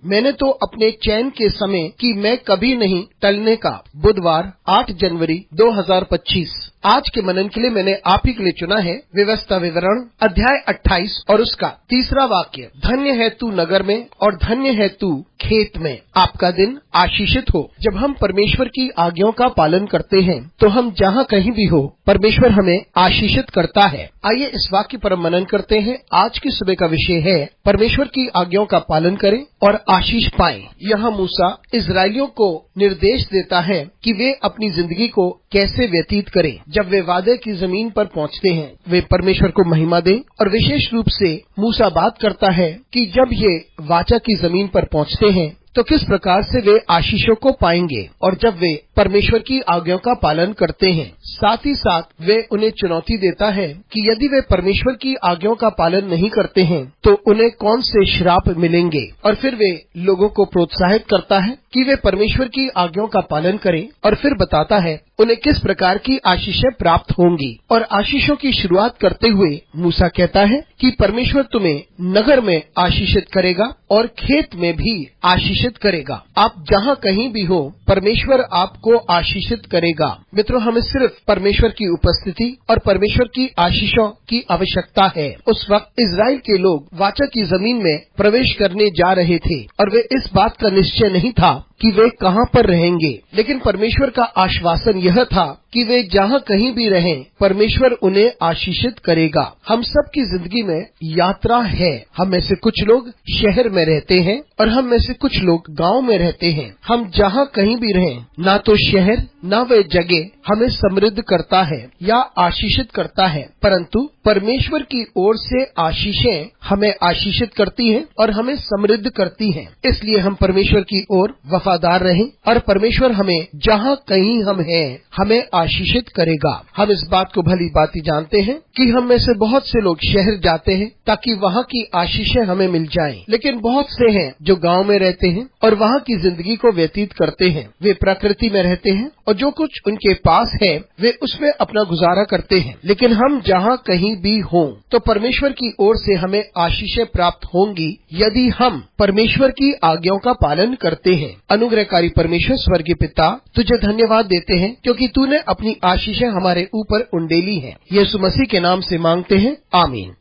मैंने तो अपने चयन के समय कि मैं कभी नहीं टलने का। बुधवार 8 जनवरी 2025। आज के मनन के लिए मैंने आप ही के लिए चुना है व्यवस्था विवरण अध्याय 28 और उसका 3रा वाक्य। धन्य है तू नगर में और धन्य है तू खेत में। आपका दिन आशीषित हो। जब हम परमेश्वर की आज्ञाओं का पालन करते हैं तो हम जहाँ कहीं भी हो परमेश्वर हमें आशीषित करता है। आइए इस वाक्य पर मनन करते हैं। आज की सुबह का विषय है परमेश्वर की आज्ञाओं का पालन करें और आशीष पाएं। यहाँ मूसा इजरायलियों को निर्देश देता है कि वे अपनी जिंदगी को कैसे व्यतीत करें। जब वे वादे की जमीन पर पहुँचते हैं वे परमेश्वर को महिमा दें। और विशेष रूप से मूसा बात करता है कि जब ये वाचा की जमीन पर पहुँचते हैं तो किस प्रकार से वे आशीषों को पाएंगे। और जब वे परमेश्वर की आज्ञाओं का पालन करते हैं साथ ही साथ वे उन्हें चुनौती देता है कि यदि वे परमेश्वर की आज्ञाओं का पालन नहीं करते हैं तो उन्हें कौन से श्राप मिलेंगे। और फिर वे लोगों को प्रोत्साहित करता है कि वे परमेश्वर की आज्ञाओं का पालन करें और फिर बताता है उन्हें किस प्रकार की आशीषें प्राप्त होंगी। और आशीषों की शुरुआत करते हुए मूसा कहता है कि परमेश्वर तुम्हें नगर में आशीषित करेगा और खेत में भी आशीषित करेगा। आप जहाँ कहीं भी हो परमेश्वर आपको आशीषित करेगा। मित्रों, हमें सिर्फ परमेश्वर की उपस्थिति और परमेश्वर की आशीषों की आवश्यकता है। उस वक्त इजराइल के लोग वाचा की जमीन में प्रवेश करने जा रहे थे और वे इस बात का निश्चय नहीं था कि वे कहाँ पर रहेंगे, लेकिन परमेश्वर का आश्वासन यह था कि वे जहाँ कहीं भी रहें परमेश्वर उन्हें आशीषित करेगा। हम सब की जिंदगी में यात्रा है। हम में से कुछ लोग शहर में रहते हैं और हम में से कुछ लोग गांव में रहते हैं। हम जहाँ कहीं भी रहें ना तो शहर ना वे जगह हमें समृद्ध करता है या आशीषित करता है, परंतु परमेश्वर की ओर से आशीषें हमें आशीषित करती हैं और हमें समृद्ध करती हैं। इसलिए हम परमेश्वर की ओर वफादार रहें और परमेश्वर हमें जहाँ कहीं हम हैं हमें आशीषित करेगा। हम इस बात को भली भांति जानते हैं कि हम में से बहुत से लोग शहर जाते हैं ताकि वहाँ की आशीषें हमें मिल जाएं, लेकिन बहुत से हैं जो गांव में रहते हैं और वहाँ की जिंदगी को व्यतीत करते हैं। वे प्रकृति में रहते हैं और जो कुछ उनके पास है वे उसमें अपना गुजारा करते हैं। लेकिन हम जहाँ कहीं भी हों तो परमेश्वर की ओर से हमें आशीषें प्राप्त होंगी यदि हम परमेश्वर की आज्ञाओं का पालन करते हैं। अनुग्रहकारी परमेश्वर स्वर्गीय पिता, तुझे धन्यवाद देते हैं क्योंकि तूने अपनी आशीषें हमारे ऊपर उंडेली हैं। यीशु मसीह के नाम से मांगते हैं, आमीन।